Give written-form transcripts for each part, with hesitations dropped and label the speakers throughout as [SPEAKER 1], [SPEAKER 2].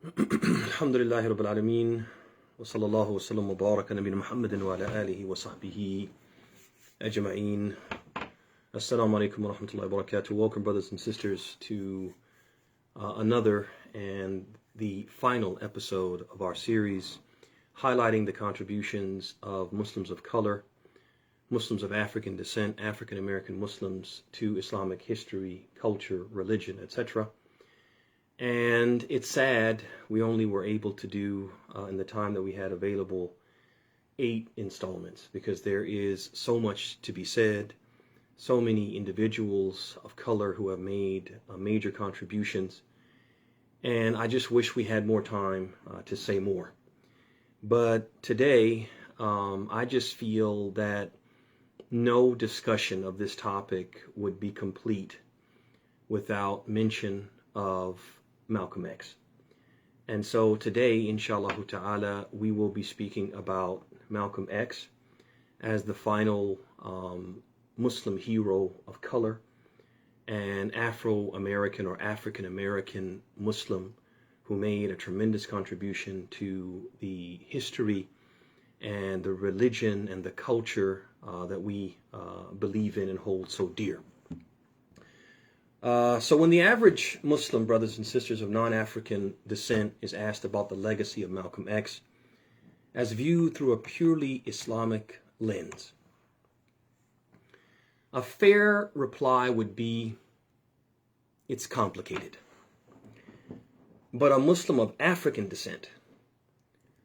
[SPEAKER 1] Alhamdulillahi Rabbil Alameen. Wa sallallahu wa sallam wa baraka nabina Muhammadin wa ala alihi wa sahbihi ajma'een. Assalamu alaikum wa rahmatullahi wa barakatuh. Welcome, brothers and sisters, to another and the final episode of our series highlighting the contributions of Muslims of color, Muslims of African descent, African American Muslims to Islamic history, culture, religion, etc. And it's sad we only were able to do, in the time that we had available, 8 installments, because there is so much to be said, so many individuals of color who have made major contributions, and I just wish we had more time to say more. But today, I just feel that no discussion of this topic would be complete without mention of Malcolm X. And so today, inshallah ta'ala, we will be speaking about Malcolm X as the final Muslim hero of color, an Afro-American or African-American Muslim who made a tremendous contribution to the history and the religion and the culture that we believe in and hold so dear. So when the average Muslim brothers and sisters of non-African descent is asked about the legacy of Malcolm X as viewed through a purely Islamic lens, a fair reply would be, it's complicated. But a Muslim of African descent,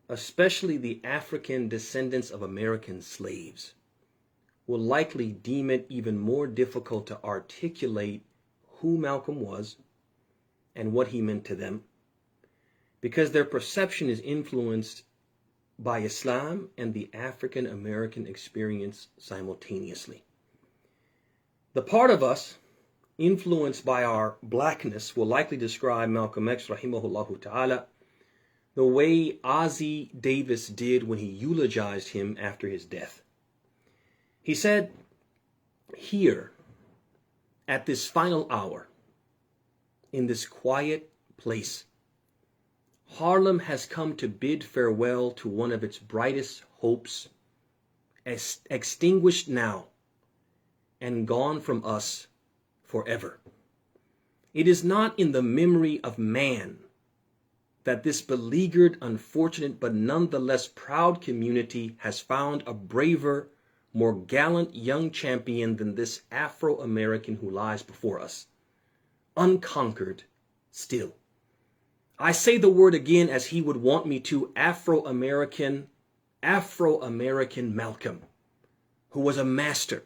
[SPEAKER 1] especially the African descendants of American slaves, will likely deem it even more difficult to articulate who Malcolm was and what he meant to them, because their perception is influenced by Islam and the African American experience simultaneously. The part of us influenced by our blackness will likely describe Malcolm X, rahimahullah ta'ala, the way Ozzie Davis did when he eulogized him after his death. He said, "Here, at this final hour, in this quiet place, Harlem has come to bid farewell to one of its brightest hopes, extinguished now and gone from us forever. It is not in the memory of man that this beleaguered, unfortunate, but nonetheless proud community has found a braver, more gallant young champion than this Afro-American who lies before us, unconquered still. I say the word again as he would want me to, Afro-American Malcolm, who was a master,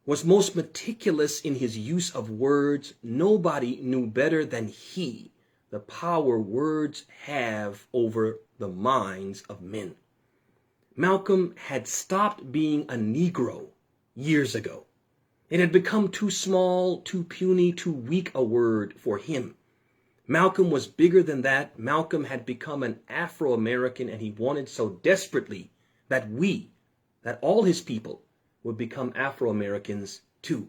[SPEAKER 1] was most meticulous in his use of words. Nobody knew better than he the power words have over the minds of men. Malcolm had stopped being a Negro years ago. It had become too small, too puny, too weak a word for him. Malcolm was bigger than that. Malcolm had become an Afro-American, and he wanted so desperately that all his people would become Afro-Americans too.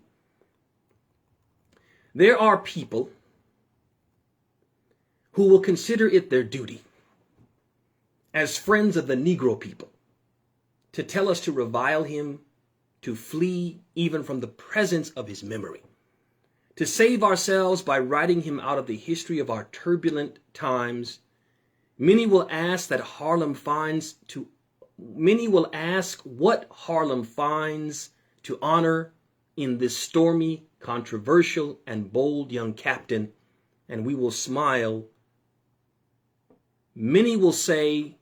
[SPEAKER 1] There are people who will consider it their duty, as friends of the Negro people, to tell us to revile him, to flee even from the presence of his memory, to save ourselves by writing him out of the history of our turbulent times. Many will ask what Harlem finds to honor in this stormy, controversial, and bold young captain, and we will smile. Many will say,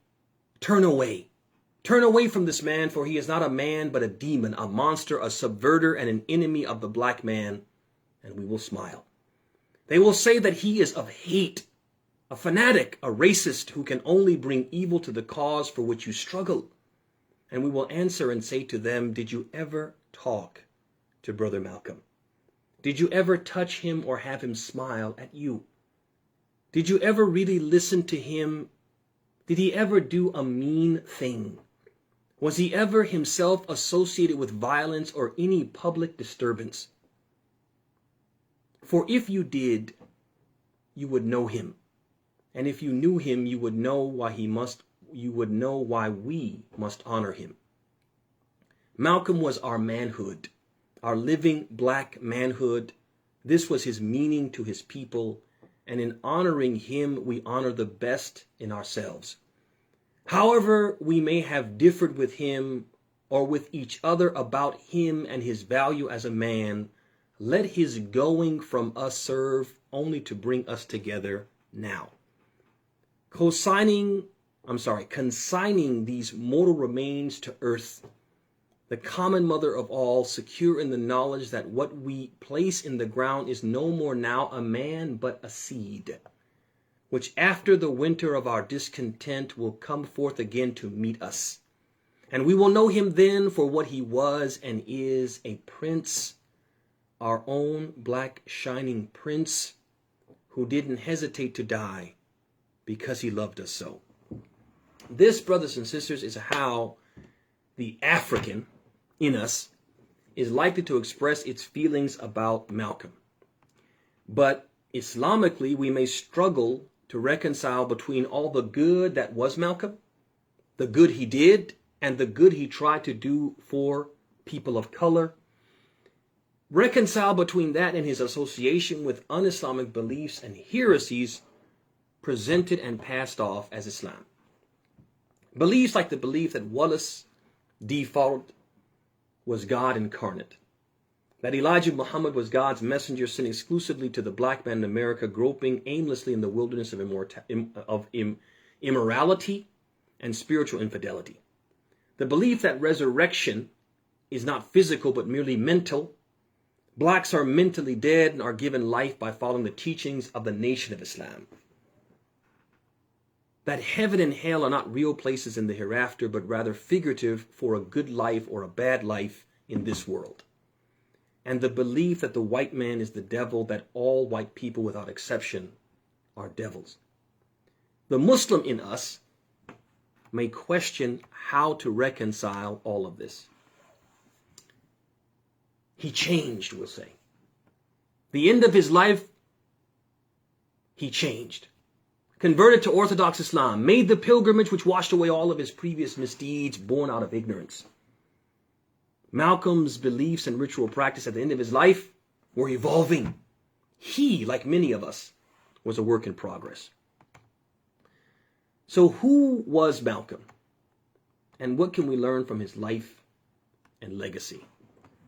[SPEAKER 1] turn away from this man, for he is not a man but a demon, a monster, a subverter, and an enemy of the black man, and we will smile. They will say that he is of hate, a fanatic, a racist who can only bring evil to the cause for which you struggle. And we will answer and say to them, did you ever talk to Brother Malcolm? Did you ever touch him or have him smile at you? Did you ever really listen to him? Did he ever do a mean thing? Was he ever himself associated with violence or any public disturbance? For if you did, you would know him. And if you knew him, you would know why we must honor him. Malcolm was our manhood, our living black manhood. This was his meaning to his people. And in honoring him, we honor the best in ourselves. However, we may have differed with him or with each other about him and his value as a man, let his going from us serve only to bring us together now. Consigning these mortal remains to earth, the common mother of all, secure in the knowledge that what we place in the ground is no more now a man but a seed, which after the winter of our discontent will come forth again to meet us. And we will know him then for what he was and is, a prince, our own black shining prince, who didn't hesitate to die because he loved us so. This, brothers and sisters, is how the African in us is likely to express its feelings about Malcolm. But Islamically, we may struggle to reconcile between all the good that was Malcolm, the good he did, and the good he tried to do for people of color. Reconcile between that and his association with un-Islamic beliefs and heresies presented and passed off as Islam. Beliefs like the belief that Wallace D. Fard was God incarnate, that Elijah Muhammad was God's messenger sent exclusively to the black man in America, groping aimlessly in the wilderness of immorality and spiritual infidelity. The belief that resurrection is not physical but merely mental. Blacks are mentally dead and are given life by following the teachings of the Nation of Islam. That heaven and hell are not real places in the hereafter, but rather figurative for a good life or a bad life in this world. And the belief that the white man is the devil, that all white people without exception are devils. The Muslim in us may question how to reconcile all of this. He changed, we'll say. The end of his life, he changed. Converted to Orthodox Islam, made the pilgrimage which washed away all of his previous misdeeds born out of ignorance. Malcolm's beliefs and ritual practice at the end of his life were evolving. He, like many of us, was a work in progress. So who was Malcolm? And what can we learn from his life and legacy?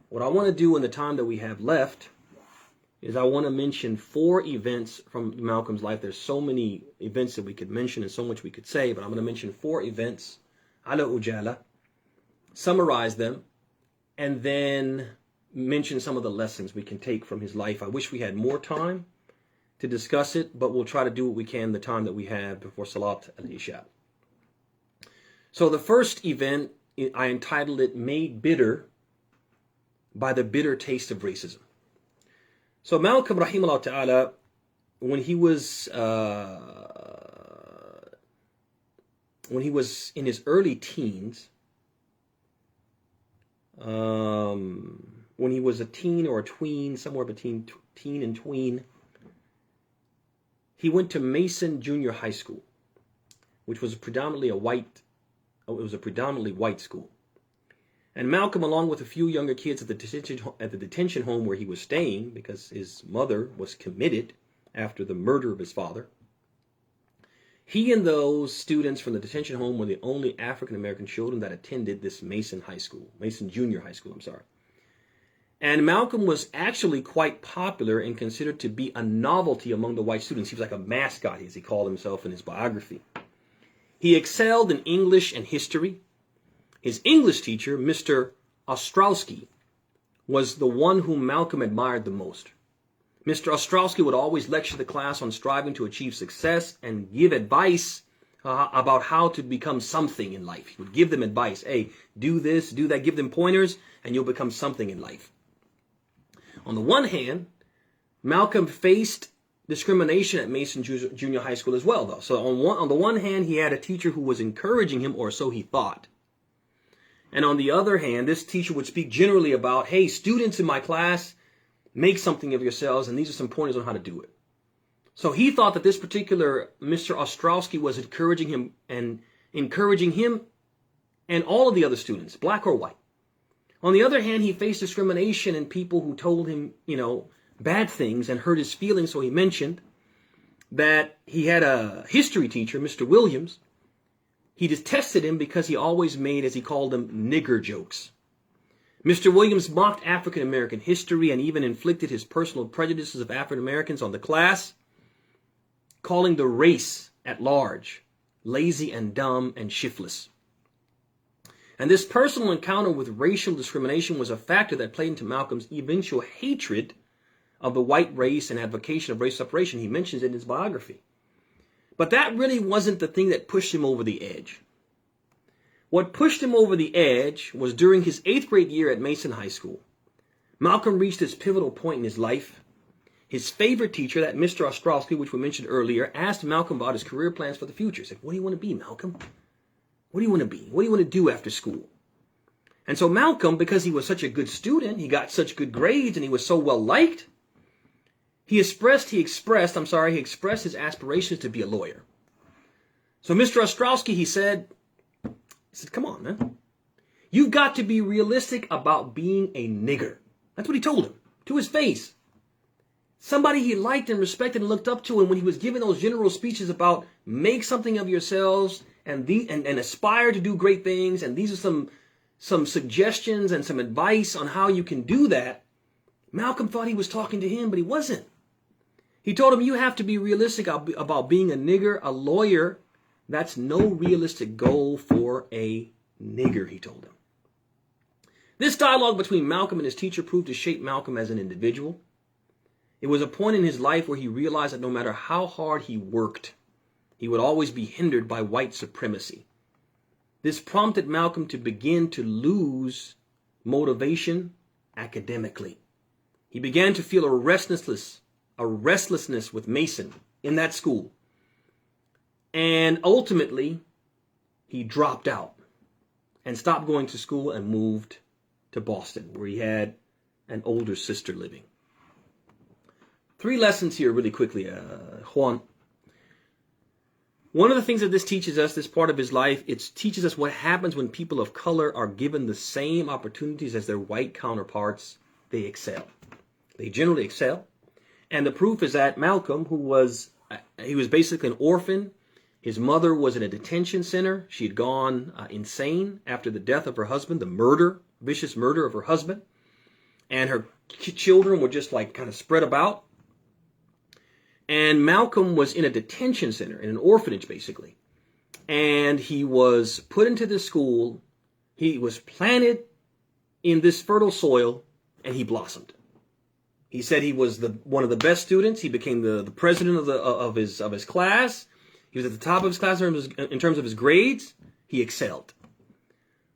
[SPEAKER 1] What I want to do in the time that we have left is I want to mention 4 events from Malcolm's life. There's so many events that we could mention and so much we could say, but I'm going to mention 4 events, ala ujala, summarize them, and then mention some of the lessons we can take from his life. I wish we had more time to discuss it, but we'll try to do what we can the time that we have before Salat al-Isha. So the first event, I entitled it, Made Bitter by the Bitter Taste of Racism. So Malcolm, rahimahullah ta'ala, when he was in his early teens, when he was a teen or a tween, somewhere between teen and tween, he went to Mason Junior High School, which was predominantly white school. And Malcolm, along with a few younger kids at the detention home where he was staying, because his mother was committed after the murder of his father, he and those students from the detention home were the only African American children that attended this Mason Junior High School. And Malcolm was actually quite popular and considered to be a novelty among the white students. He was like a mascot, as he called himself in his biography. He excelled in English and history. His English teacher, Mr. Ostrowski, was the one whom Malcolm admired the most. Mr. Ostrowski would always lecture the class on striving to achieve success and give advice about how to become something in life. He would give them advice. Hey, do this, do that, give them pointers, and you'll become something in life. On the one hand, Malcolm faced discrimination at Mason Junior High School as well, though. So on the one hand, he had a teacher who was encouraging him, or so he thought. And on the other hand, this teacher would speak generally about, hey, students in my class, make something of yourselves, and these are some pointers on how to do it. So he thought that this particular Mr. Ostrowski was encouraging him and all of the other students, black or white. On the other hand, he faced discrimination and people who told him, bad things and hurt his feelings. So he mentioned that he had a history teacher, Mr. Williams. He detested him because he always made, as he called them, nigger jokes. Mr. Williams mocked African American history and even inflicted his personal prejudices of African Americans on the class, calling the race at large lazy and dumb and shiftless. And this personal encounter with racial discrimination was a factor that played into Malcolm's eventual hatred of the white race and advocacy of race separation. He mentions it in his biography. But that really wasn't the thing that pushed him over the edge. What pushed him over the edge was during his 8th grade year at Mason High School. Malcolm reached this pivotal point in his life. His favorite teacher, that Mr. Ostrowski, which we mentioned earlier, asked Malcolm about his career plans for the future. He said, "What do you want to be, Malcolm? What do you want to be? What do you want to do after school?" And so Malcolm, because he was such a good student, he got such good grades, and he was so well liked, he expressed his aspirations to be a lawyer. So Mr. Ostrowski, he said, "Come on, man. You've got to be realistic about being a nigger." That's what he told him, to his face. Somebody he liked and respected and looked up to, and when he was giving those general speeches about make something of yourselves and aspire to do great things, and these are some suggestions and some advice on how you can do that, Malcolm thought he was talking to him, but he wasn't. He told him, you have to be realistic about being a nigger, a lawyer. That's no realistic goal for a nigger, he told him. This dialogue between Malcolm and his teacher proved to shape Malcolm as an individual. It was a point in his life where he realized that no matter how hard he worked, he would always be hindered by white supremacy. This prompted Malcolm to begin to lose motivation academically. He began to feel a restlessness with Mason in that school. And ultimately, he dropped out and stopped going to school and moved to Boston, where he had an older sister living. 3 lessons here really quickly, Juan. One of the things that this teaches us, this part of his life, it teaches us what happens when people of color are given the same opportunities as their white counterparts. They excel. They generally excel. And the proof is that Malcolm, he was basically an orphan. His mother was in a detention center. She had gone insane after the death of her husband, the vicious murder of her husband. And her children were just kind of spread about. And Malcolm was in a detention center, in an orphanage basically. And he was put into this school. He was planted in this fertile soil, and he blossomed. He said he was one of the best students. He became the president of his class. He was at the top of his class in terms of his grades. He excelled.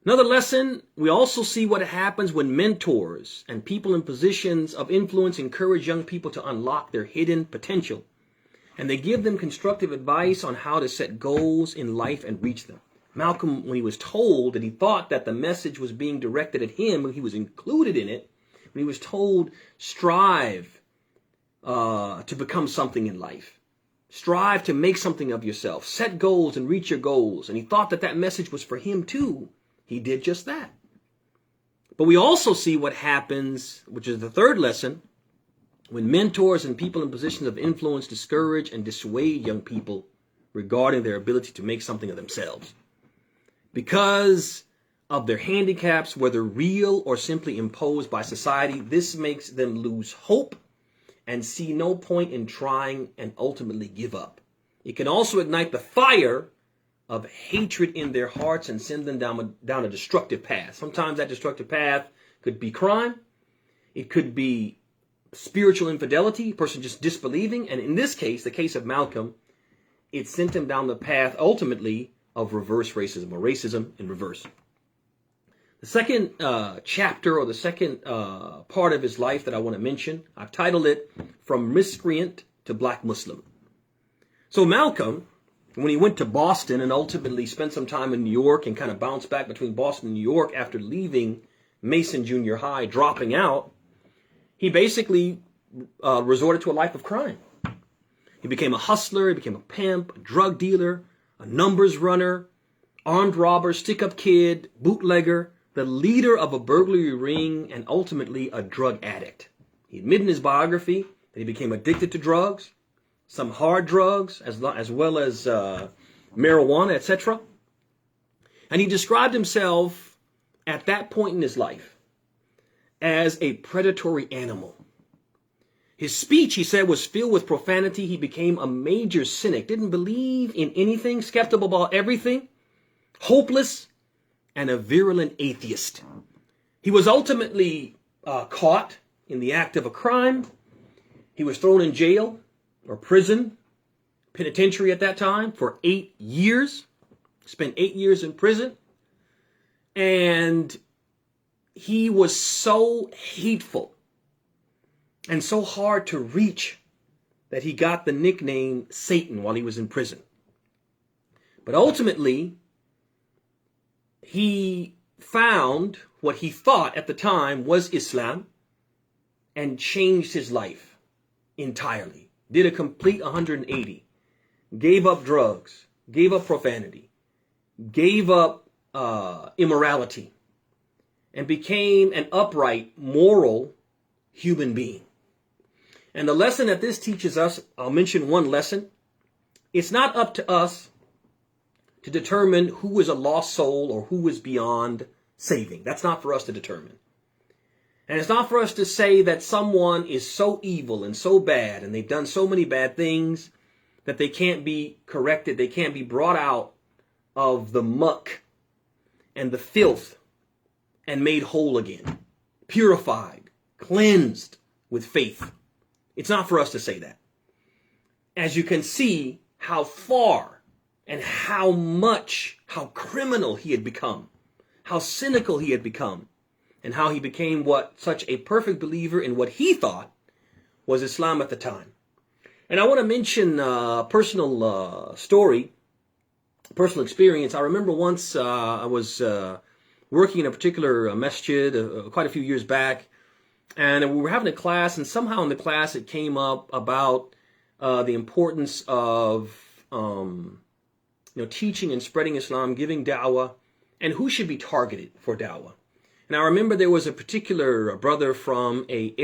[SPEAKER 1] Another lesson, we also see what happens when mentors and people in positions of influence encourage young people to unlock their hidden potential. And they give them constructive advice on how to set goals in life and reach them. Malcolm, when he was told that he thought that the message was being directed at him, when he was included in it, when he was told, strive to become something in life. Strive to make something of yourself. Set goals and reach your goals. And he thought that message was for him too. He did just that. But we also see what happens, which is the 3rd lesson, when mentors and people in positions of influence discourage and dissuade young people regarding their ability to make something of themselves. Because of their handicaps, whether real or simply imposed by society, this makes them lose hope and see no point in trying and ultimately give up. It can also ignite the fire of hatred in their hearts and send them down a destructive path. Sometimes that destructive path could be crime. It could be spiritual infidelity, a person just disbelieving. And in this case, the case of Malcolm, it sent him down the path ultimately of reverse racism, or racism in reverse. The second chapter, or the second part of his life that I want to mention, I've titled it From Miscreant to Black Muslim. So Malcolm, when he went to Boston and ultimately spent some time in New York and kind of bounced back between Boston and New York after leaving Mason Junior High, dropping out, he basically resorted to a life of crime. He became a hustler, he became a pimp, a drug dealer, a numbers runner, armed robber, stick-up kid, bootlegger, the leader of a burglary ring, and ultimately a drug addict. He admitted in his biography that he became addicted to drugs, some hard drugs, as well as marijuana, etc. And he described himself at that point in his life as a predatory animal. His speech, he said, was filled with profanity. He became a major cynic, didn't believe in anything, skeptical about everything, hopeless, and a virulent atheist. He was ultimately caught in the act of a crime. He was thrown in jail or prison, penitentiary at that time, for 8 years. Spent 8 years in prison. And he was so hateful and so hard to reach that he got the nickname Satan while he was in prison. But ultimately, he found what he thought at the time was Islam and changed his life entirely. Did a complete 180. Gave up drugs, gave up profanity, gave up immorality, and became an upright, moral human being. And the lesson that this teaches us, I'll mention one lesson. It's not up to us to determine who is a lost soul or who is beyond saving. That's not for us to determine. And it's not for us to say that someone is so evil and so bad and they've done so many bad things that they can't be corrected, they can't be brought out of the muck and the filth and made whole again, purified, cleansed with faith. It's not for us to say that. As you can see how far and how criminal he had become, how cynical he had become, and how he became such a perfect believer in what he thought was Islam at the time. And I want to mention a personal story, personal experience. I remember once I was working in a particular masjid quite a few years back, and we were having a class, and somehow in the class it came up about the importance of teaching and spreading Islam, giving da'wah, and who should be targeted for da'wah. And I remember there was a particular brother from an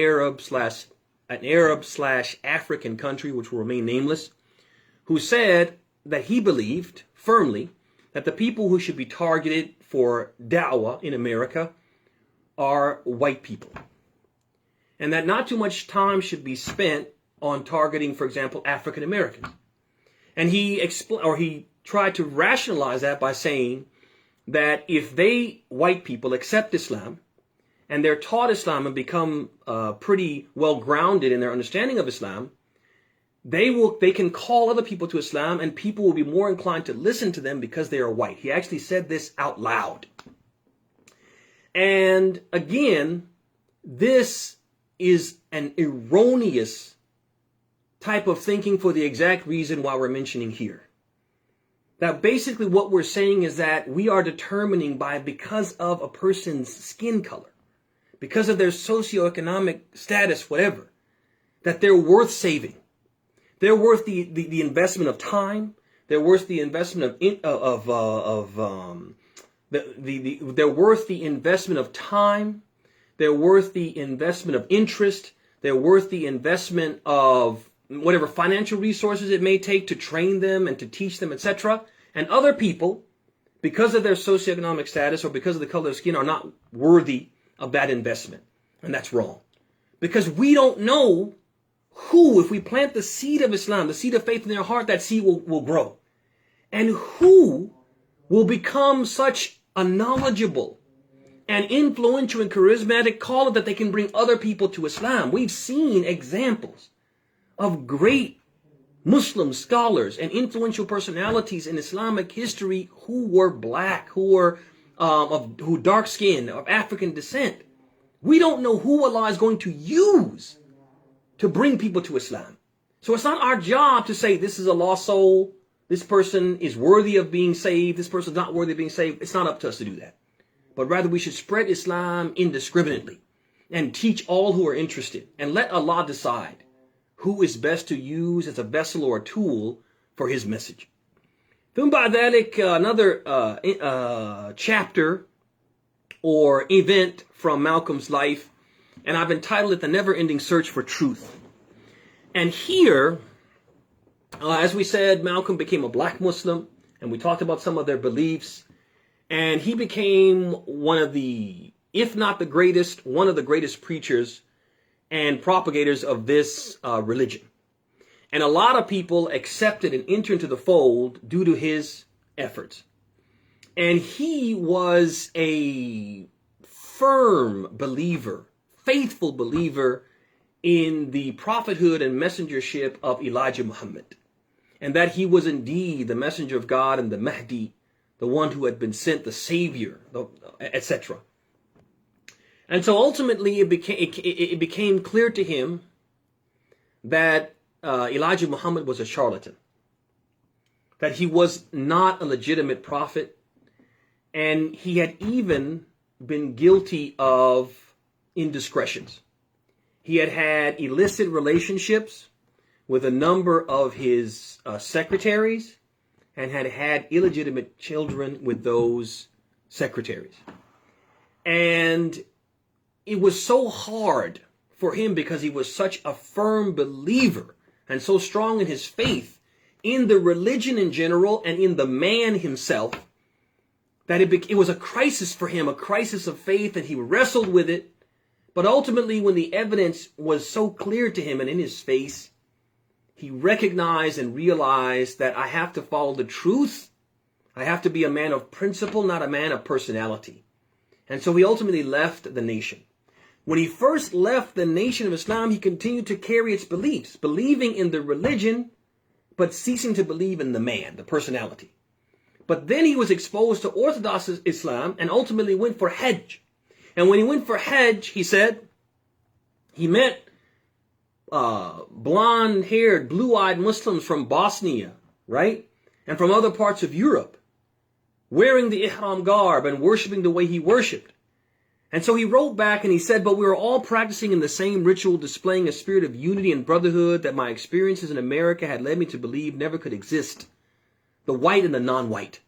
[SPEAKER 1] Arab/African country, which will remain nameless, who said that he believed firmly that the people who should be targeted for da'wah in America are white people. And that not too much time should be spent on targeting, for example, African Americans. And he tried to rationalize that by saying that if white people, accept Islam and they're taught Islam and become pretty well grounded in their understanding of Islam, they can call other people to Islam and people will be more inclined to listen to them because they are white. He actually said this out loud. And again, this is an erroneous type of thinking for the exact reason why we're mentioning here. That basically what we're saying is that we are determining because of a person's skin color, because of their socioeconomic status, whatever, that they're worth saving. They're worth the investment of time. They're worth the investment they're worth the investment of time. They're worth the investment of interest. They're worth the investment of whatever financial resources it may take to train them and to teach them, etc. And other people, because of their socioeconomic status or because of the color of skin, are not worthy of that investment. And that's wrong. Because we don't know who, if we plant the seed of Islam, the seed of faith in their heart, that seed will grow. And who will become such a knowledgeable and influential and charismatic caller that they can bring other people to Islam. We've seen examples of great Muslim scholars and influential personalities in Islamic history who were black, who dark skinned, of African descent. We don't know who Allah is going to use to bring people to Islam. So it's not our job to say this is a lost soul, this person is worthy of being saved, this person is not worthy of being saved. It's not up to us to do that. But rather we should spread Islam indiscriminately and teach all who are interested and let Allah decide who is best to use as a vessel or a tool for his message. ثم بعد ذلك, another chapter or event from Malcolm's life, and I've entitled it The Never-Ending Search for Truth. And here, as we said, Malcolm became a black Muslim, and we talked about some of their beliefs, and he became one of the, if not the greatest, one of the greatest preachers and propagators of this religion. And a lot of people accepted and entered into the fold due to his efforts. And he was a firm believer, faithful believer in the prophethood and messengership of Elijah Muhammad, and that he was indeed the messenger of God and the Mahdi, the one who had been sent, the savior, etc. And so ultimately it became clear to him that Elijah Muhammad was a charlatan, that he was not a legitimate prophet, and he had even been guilty of indiscretions. He had had illicit relationships with a number of his secretaries and had had illegitimate children with those secretaries. And it was so hard for him, because he was such a firm believer and so strong in his faith in the religion in general and in the man himself, that it was a crisis for him, a crisis of faith, and he wrestled with it. But ultimately, when the evidence was so clear to him and in his face, he recognized and realized that I have to follow the truth. I have to be a man of principle, not a man of personality. And so he ultimately left the nation. When he first left the nation of Islam, he continued to carry its beliefs, believing in the religion, but ceasing to believe in the man, the personality. But then he was exposed to Orthodox Islam and ultimately went for Hajj. And when he went for Hajj, he said, he met blonde-haired, blue-eyed Muslims from Bosnia, right? And from other parts of Europe, wearing the ihram garb and worshiping the way he worshipped. And so he wrote back and he said, but we were all practicing in the same ritual, displaying a spirit of unity and brotherhood that my experiences in America had led me to believe never could exist. The white and the non-white.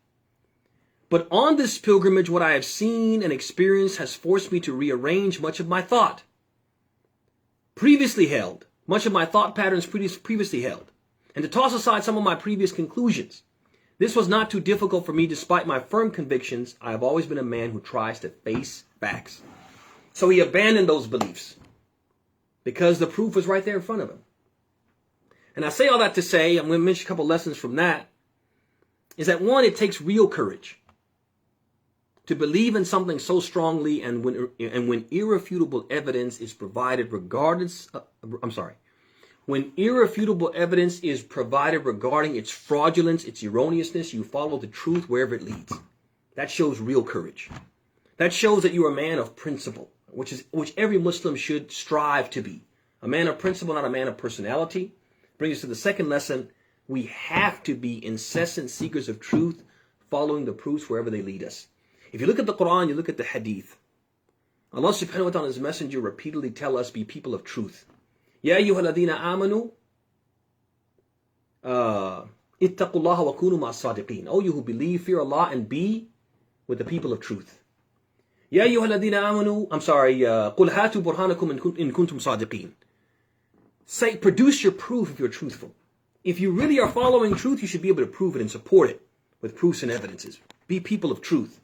[SPEAKER 1] But on this pilgrimage, what I have seen and experienced has forced me to rearrange much of my thought previously held, much of my thought patterns previously held, and to toss aside some of my previous conclusions. This was not too difficult for me. Despite my firm convictions, I have always been a man who tries to face facts. So he abandoned those beliefs because the proof was right there in front of him. And I say all that to say, I'm going to mention a couple lessons from that, is that one, it takes real courage to believe in something so strongly, and when irrefutable evidence is provided when irrefutable evidence is provided regarding its fraudulence, its erroneousness, you follow the truth wherever it leads. That shows real courage. That shows that you're a man of principle, which every Muslim should strive to be. A man of principle, not a man of personality. Brings us to the second lesson. We have to be incessant seekers of truth, following the proofs wherever they lead us. If you look at the Quran, you look at the Hadith, Allah subhanahu wa ta'ala and His Messenger repeatedly tell us, be people of truth. Ya ayyuhalladhina amanu, ittaqullaha wa kunu ma'as sadiqeen. Oh, you who believe, fear Allah and be with the people of truth. Ya ayyuhalladhina amanu, qul hatu burhanakum in kuntum sadiqeen. Say, produce your proof if you're truthful. If you really are following truth, you should be able to prove it and support it with proofs and evidences. Be people of truth.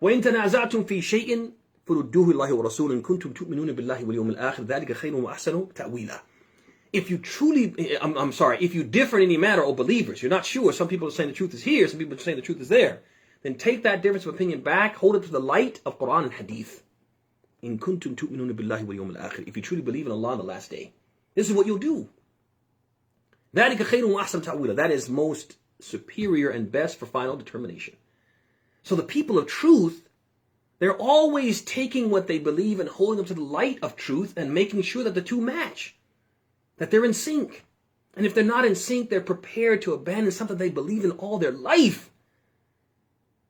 [SPEAKER 1] وَإِن تَنَازَعْتُمْ فِي شَيْءٍ فَرُدُّوهُ اللَّهِ وَرَسُولٍ إِن كُنتُمْ تُؤْمِنُونَ بِاللَّهِ وَالْيَوْمِ الْآخِرِ ذَلِكَ خَيْرٌ وَأَحْسَنُ تَأْوِيلًا. If you truly, if you differ in any matter, O believers, you're not sure, some people are saying the truth is here, some people are saying the truth is there, then take that difference of opinion back, hold it to the light of Quran and Hadith. إِن كُنتُمْ تُؤْمِنُونَ بِاللَّهِ وَالْيَوْمِ الْآخِرِ. If you truly believe in Allah on the last day, this is what you'll do. ذَلِكَ خَيْرٌ وَأَحْسَنُ تَأْوِيلًا. That is most superior and best for final determination. So the people of truth, they're always taking what they believe and holding them to the light of truth and making sure that the two match, that they're in sync. And if they're not in sync, they're prepared to abandon something they believe in all their life.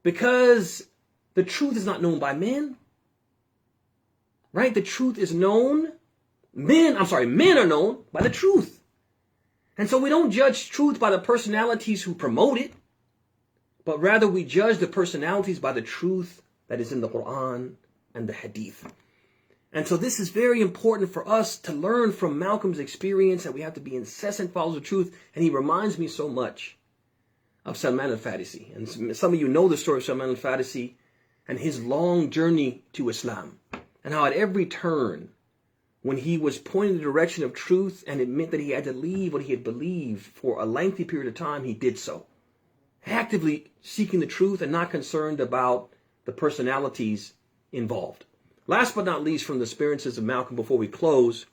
[SPEAKER 1] Because the truth is not known by men. Right? The truth is known Men are known by the truth. And so we don't judge truth by the personalities who promote it, but rather we judge the personalities by the truth that is in the Quran and the Hadith. And so this is very important for us to learn from Malcolm's experience, that we have to be incessant followers of truth. And he reminds me so much of Salman al-Farisi. And some of you know the story of Salman al-Farisi and his long journey to Islam, and how at every turn, when he was pointing in the direction of truth and it meant that he had to leave what he had believed for a lengthy period of time, he did so, actively seeking the truth and not concerned about the personalities involved. Last but not least, from the experiences of Malcolm before we close,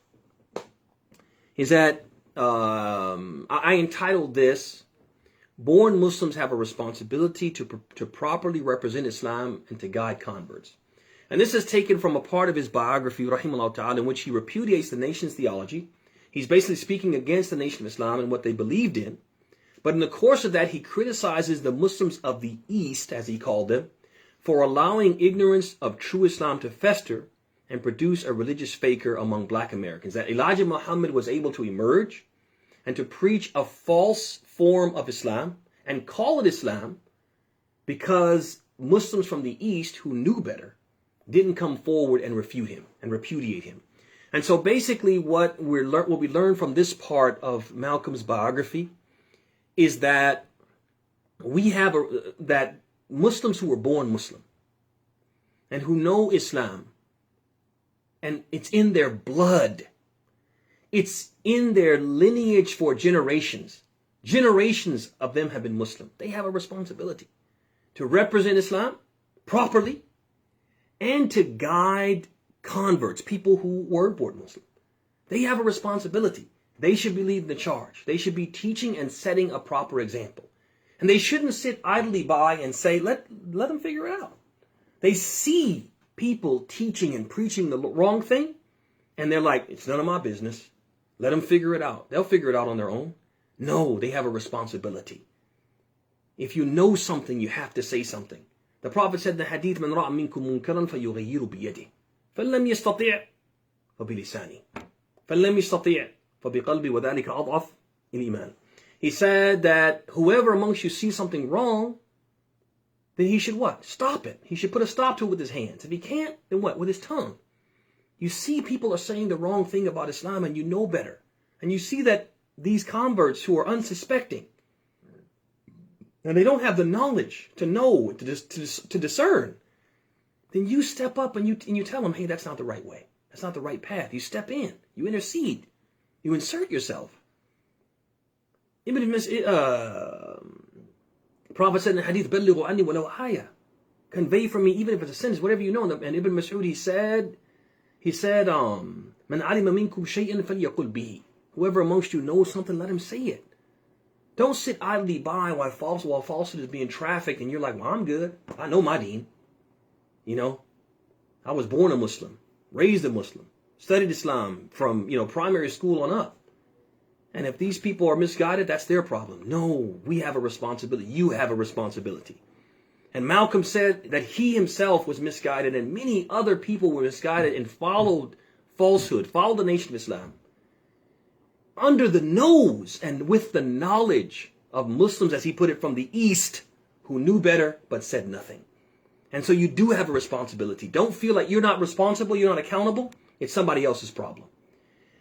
[SPEAKER 1] is that I entitled this, Born Muslims Have a Responsibility to Properly Represent Islam and to Guide Converts. And this is taken from a part of his biography, rahimahullah ta'ala, in which he repudiates the nation's theology. He's basically speaking against the Nation of Islam and what they believed in. But in the course of that, he criticizes the Muslims of the East, as he called them, for allowing ignorance of true Islam to fester and produce a religious faker among black Americans. That Elijah Muhammad was able to emerge and to preach a false form of Islam and call it Islam because Muslims from the East who knew better didn't come forward and refute him and repudiate him. And so basically what we learn from this part of Malcolm's biography is that that Muslims who were born Muslim and who know Islam, and it's in their blood, it's in their lineage for generations. Generations of them have been Muslim. They have a responsibility to represent Islam properly and to guide converts, people who were born Muslim. They have a responsibility. They should be leading the charge. They should be teaching and setting a proper example. And they shouldn't sit idly by and say, let them figure it out. They see people teaching and preaching the wrong thing, and they're like, it's none of my business. Let them figure it out. They'll figure it out on their own. No, they have a responsibility. If you know something, you have to say something. The Prophet said in the Hadith, "Man ra'a minkum munkaran falyughayyiru biyadihi, falam yastati' fabilisani, falam yastati' fabiqalbi wa dhalika ad'af al-iman." He said that whoever amongst you sees something wrong, then he should what? Stop it. He should put a stop to it with his hands. If he can't, then what? With his tongue. You see people are saying the wrong thing about Islam and you know better. And you see that these converts who are unsuspecting, and they don't have the knowledge to know, to discern, then you step up and you tell them, hey, that's not the right way. That's not the right path. You step in. You intercede. You insert yourself. The Prophet said in the Hadith, "Ballighu anni walau aya." Convey from me, even if it's a sentence, whatever you know. And Ibn Mas'ud, he said, "Man alima minkum shay'an falyaqul bihi." Whoever amongst you knows something, let him say it. Don't sit idly by while falsehood is being trafficked, and you're like, well, I'm good. I know my deen. You know, I was born a Muslim, raised a Muslim, studied Islam from, primary school on up. And if these people are misguided, that's their problem. No, we have a responsibility. You have a responsibility. And Malcolm said that he himself was misguided, and many other people were misguided and followed falsehood, followed the Nation of Islam, under the nose and with the knowledge of Muslims, as he put it, from the East, who knew better but said nothing. And so you do have a responsibility. Don't feel like you're not responsible, you're not accountable. It's somebody else's problem.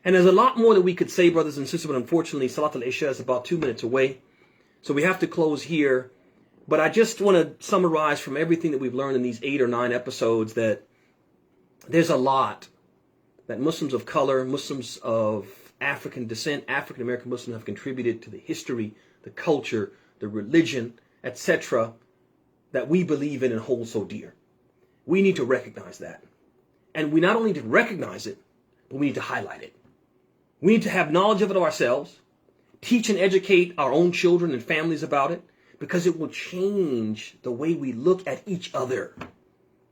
[SPEAKER 1] And there's a lot more that we could say, brothers and sisters, but unfortunately, Salat al-Isha is about 2 minutes away. So we have to close here. But I just want to summarize from everything that we've learned in these 8 or 9 episodes that there's a lot that Muslims of color, Muslims of African descent, African American Muslims have contributed to the history, the culture, the religion, etc., that we believe in and hold so dear. We need to recognize that. And we not only need to recognize it, but we need to highlight it. We need to have knowledge of it ourselves, teach and educate our own children and families about it, because it will change the way we look at each other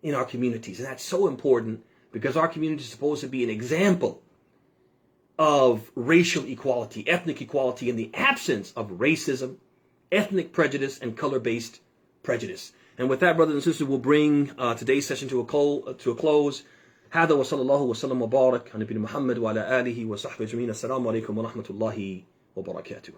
[SPEAKER 1] in our communities. And that's so important, because our community is supposed to be an example of racial equality, ethnic equality, in the absence of racism, ethnic prejudice, and color-based prejudice. And with that, brothers and sisters, we'll bring today's session to a close. هذا وصلى الله وسلم وبارك على نبينا محمد وعلى آله وصحبه أجمعين. السلام عليكم ورحمة الله وبركاته.